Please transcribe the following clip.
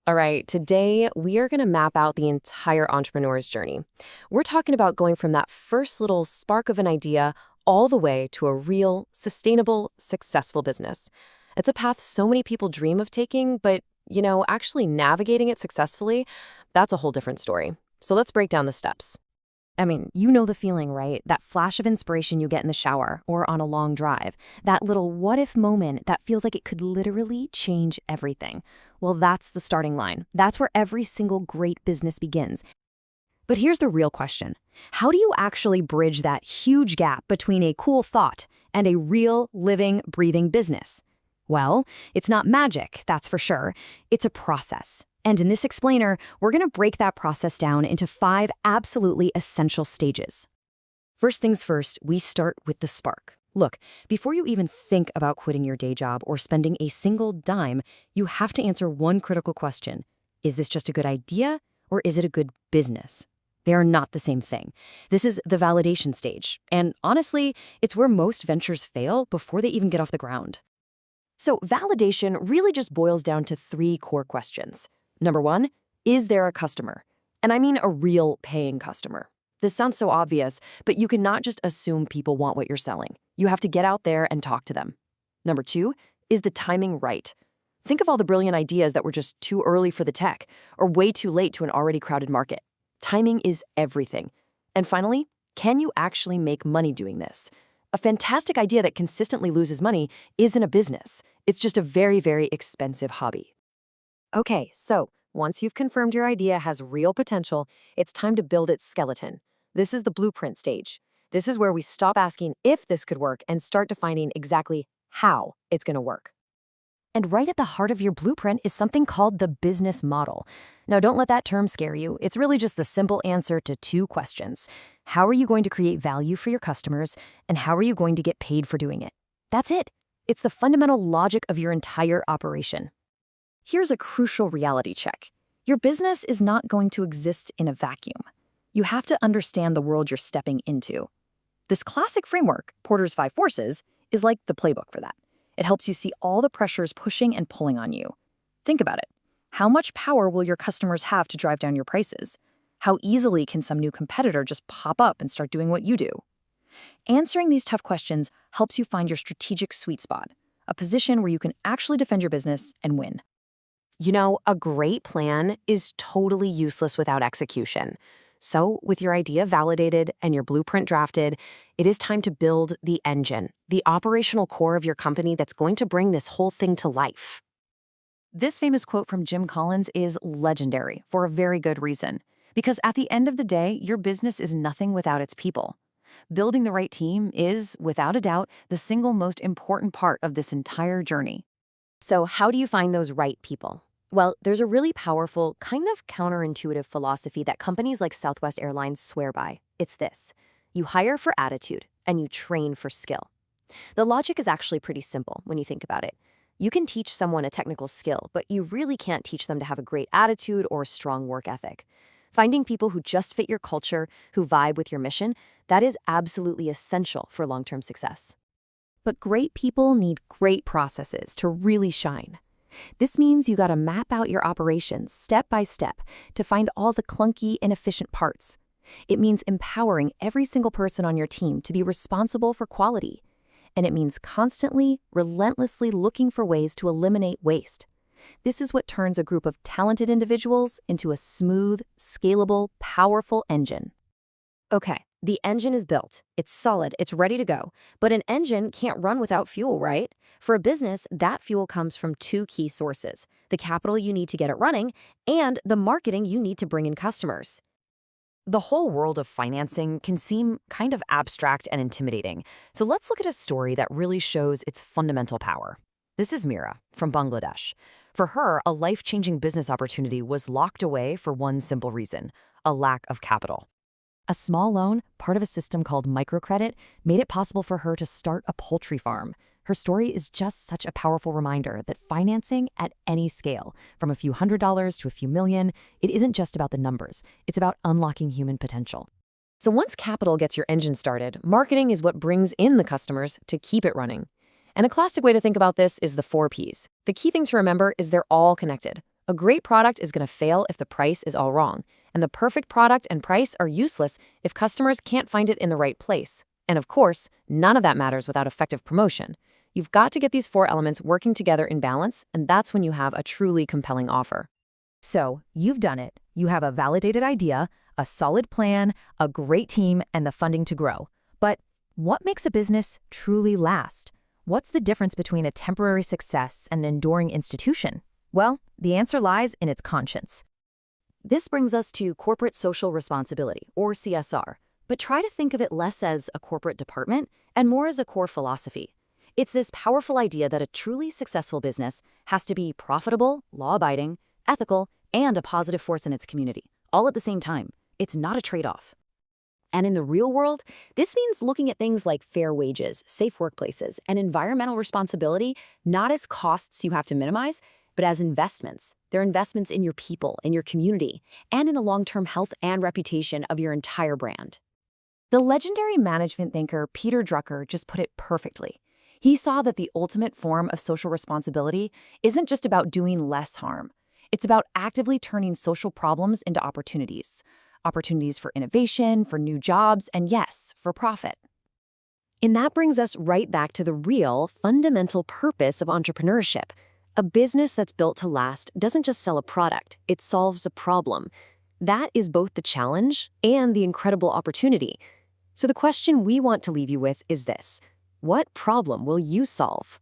All right, today we are going to map out the entire entrepreneur's journey. We're talking about going from that first little spark of an idea all the way to a real, sustainable, successful business. It's a path so many people dream of taking, but, actually navigating it successfully, that's a whole different story. So let's break down the steps. I mean, you know the feeling, right? That flash of inspiration you get in the shower or on a long drive. That little what if moment that feels like it could literally change everything. Well, that's the starting line. That's where every single great business begins. But here's the real question. How do you actually bridge that huge gap between a cool thought and a real, living, breathing business? Well, it's not magic, that's for sure. It's a process. And in this explainer, we're going to break that process down into 5 absolutely essential stages. First things first, we start with the spark. Look, before you even think about quitting your day job or spending a single dime, you have to answer one critical question. Is this just a good idea, or is it a good business? They are not the same thing. This is the validation stage. And honestly, it's where most ventures fail before they even get off the ground. So validation really just boils down to 3 core questions. Number 1, is there a customer? And I mean a real paying customer. This sounds so obvious, but you cannot just assume people want what you're selling. You have to get out there and talk to them. Number 2, is the timing right? Think of all the brilliant ideas that were just too early for the tech or way too late to an already crowded market. Timing is everything. And finally, can you actually make money doing this? A fantastic idea that consistently loses money isn't a business. It's just a very, very expensive hobby. Okay, so once you've confirmed your idea has real potential, it's time to build its skeleton. This is the blueprint stage. This is where we stop asking if this could work and start defining exactly how it's going to work. And right at the heart of your blueprint is something called the business model. Now, don't let that term scare you. It's really just the simple answer to 2 questions. How are you going to create value for your customers, and how are you going to get paid for doing it? That's it. It's the fundamental logic of your entire operation. Here's a crucial reality check. Your business is not going to exist in a vacuum. You have to understand the world you're stepping into. This classic framework, Porter's 5 Forces, is like the playbook for that. It helps you see all the pressures pushing and pulling on you. Think about it. How much power will your customers have to drive down your prices? How easily can some new competitor just pop up and start doing what you do? Answering these tough questions helps you find your strategic sweet spot, a position where you can actually defend your business and win. A great plan is totally useless without execution. So, with your idea validated and your blueprint drafted, it is time to build the engine, the operational core of your company that's going to bring this whole thing to life. This famous quote from Jim Collins is legendary for a very good reason. Because at the end of the day, your business is nothing without its people. Building the right team is, without a doubt, the single most important part of this entire journey. So, how do you find those right people? Well, there's a really powerful, kind of counterintuitive philosophy that companies like Southwest Airlines swear by. It's this: you hire for attitude and you train for skill. The logic is actually pretty simple when you think about it. You can teach someone a technical skill, but you really can't teach them to have a great attitude or a strong work ethic. Finding people who just fit your culture, who vibe with your mission, that is absolutely essential for long-term success. But great people need great processes to really shine. This means you gotta map out your operations step by step to find all the clunky, inefficient parts. It means empowering every single person on your team to be responsible for quality. And it means constantly, relentlessly looking for ways to eliminate waste. This is what turns a group of talented individuals into a smooth, scalable, powerful engine. Okay, the engine is built. It's solid, it's ready to go. But an engine can't run without fuel, right? For a business, that fuel comes from 2 key sources: the capital you need to get it running and the marketing you need to bring in customers. The whole world of financing can seem kind of abstract and intimidating, so let's look at a story that really shows its fundamental power. This is Mira from Bangladesh. For her, a life-changing business opportunity was locked away for one simple reason: a lack of capital. A small loan, part of a system called microcredit, made it possible for her to start a poultry farm. Her story is just such a powerful reminder that financing at any scale, from a few $100s to a few million, it isn't just about the numbers. It's about unlocking human potential. So once capital gets your engine started, marketing is what brings in the customers to keep it running. And a classic way to think about this is the 4 Ps. The key thing to remember is they're all connected. A great product is going to fail if the price is all wrong, and the perfect product and price are useless if customers can't find it in the right place. And of course, none of that matters without effective promotion. You've got to get these four elements working together in balance, and that's when you have a truly compelling offer. So, you've done it. You have a validated idea, a solid plan, a great team, and the funding to grow. But what makes a business truly last? What's the difference between a temporary success and an enduring institution? Well, the answer lies in its conscience. This brings us to corporate social responsibility, or CSR, but try to think of it less as a corporate department and more as a core philosophy. It's this powerful idea that a truly successful business has to be profitable, law-abiding, ethical, and a positive force in its community, all at the same time. It's not a trade-off. And in the real world, this means looking at things like fair wages, safe workplaces, and environmental responsibility not as costs you have to minimize, but as investments. They're investments in your people, in your community, and in the long-term health and reputation of your entire brand. The legendary management thinker Peter Drucker just put it perfectly. He saw that the ultimate form of social responsibility isn't just about doing less harm. It's about actively turning social problems into opportunities. Opportunities for innovation, for new jobs, and yes, for profit. And that brings us right back to the real, fundamental purpose of entrepreneurship. A business that's built to last doesn't just sell a product, it solves a problem. That is both the challenge and the incredible opportunity. So the question we want to leave you with is this: what problem will you solve?